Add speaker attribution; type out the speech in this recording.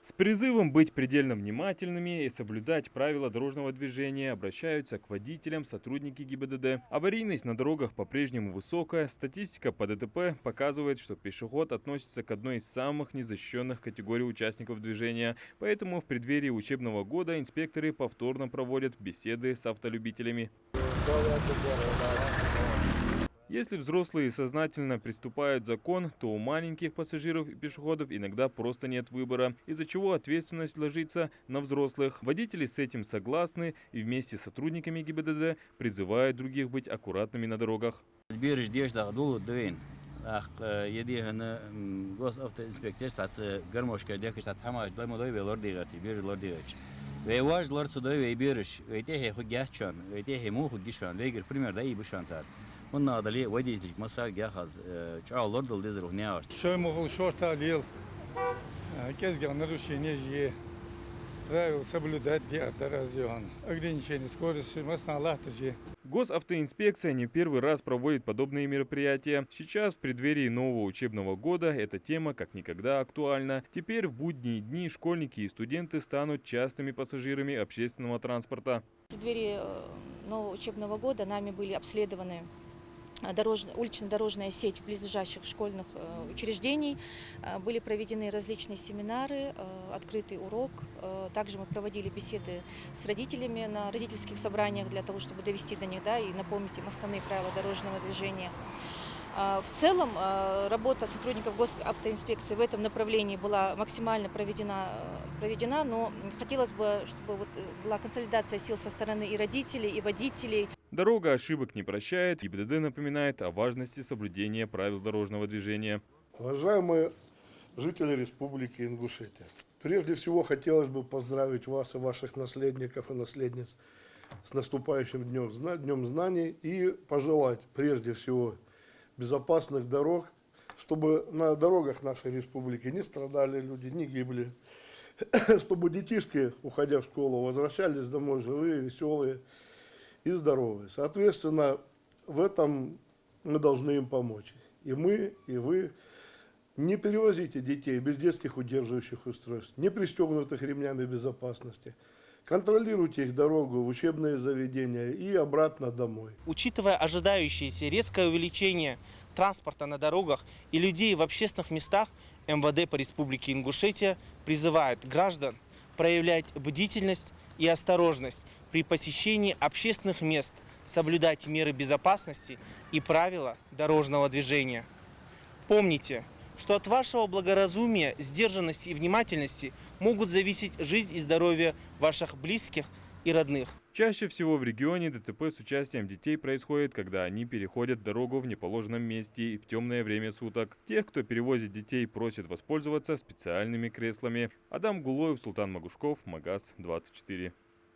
Speaker 1: С призывом быть предельно внимательными и соблюдать правила дорожного движения обращаются к водителям сотрудники ГИБДД. Аварийность на дорогах по-прежнему высокая. Статистика по ДТП показывает, что пешеход относится к одной из самых незащищенных категорий участников движения. Поэтому в преддверии учебного года инспекторы повторно проводят беседы с автолюбителями. Если взрослые сознательно приступают закон, то у маленьких пассажиров и пешеходов иногда просто нет выбора, из-за чего ответственность ложится на взрослых. Водители с этим согласны и вместе с сотрудниками ГИБДД призывают других быть аккуратными на дорогах.
Speaker 2: Что могу шорта лил, кезгал нарушение правил соблюдать диатаразион. Ограничение скорости, масса латажи.
Speaker 1: Госавтоинспекция не первый раз проводит подобные мероприятия. Сейчас, в преддверии нового учебного года, эта тема как никогда актуальна. Теперь в будние дни школьники и студенты станут частыми пассажирами общественного транспорта.
Speaker 3: В преддверии нового учебного года нами были обследованы улично-дорожная сеть близлежащих школьных учреждений. Были проведены различные семинары, открытый урок. Также мы проводили беседы с родителями на родительских собраниях для того, чтобы довести до них, и напомнить им основные правила дорожного движения. В целом работа сотрудников госавтоинспекции в этом направлении была максимально проведена, но хотелось бы, чтобы была консолидация сил со стороны и родителей, и водителей.
Speaker 1: Дорога ошибок не прощает. ГИБДД напоминает о важности соблюдения правил дорожного движения.
Speaker 4: Уважаемые жители Республики Ингушетия, прежде всего хотелось бы поздравить вас и ваших наследников и наследниц с наступающим Днем Знаний и пожелать прежде всего безопасных дорог, чтобы на дорогах нашей республики не страдали люди, не гибли, чтобы детишки, уходя в школу, возвращались домой живые, веселые и здоровые. Соответственно, в этом мы должны им помочь. И мы, и вы. Не перевозите детей без детских удерживающих устройств, не пристегнутых ремнями безопасности. Контролируйте их дорогу в учебные заведения и обратно домой.
Speaker 5: Учитывая ожидающееся резкое увеличение транспорта на дорогах и людей в общественных местах, МВД по Республике Ингушетия призывает граждан проявлять бдительность и осторожность при посещении общественных мест, соблюдать меры безопасности и правила дорожного движения. Помните, что от вашего благоразумия, сдержанности и внимательности могут зависеть жизнь и здоровье ваших близких и родных.
Speaker 1: Чаще всего в регионе ДТП с участием детей происходит, когда они переходят дорогу в неположенном месте и в темное время суток. Тех, кто перевозит детей, просят воспользоваться специальными креслами. Адам Гулоев, Султан Магушков, Магаз 24.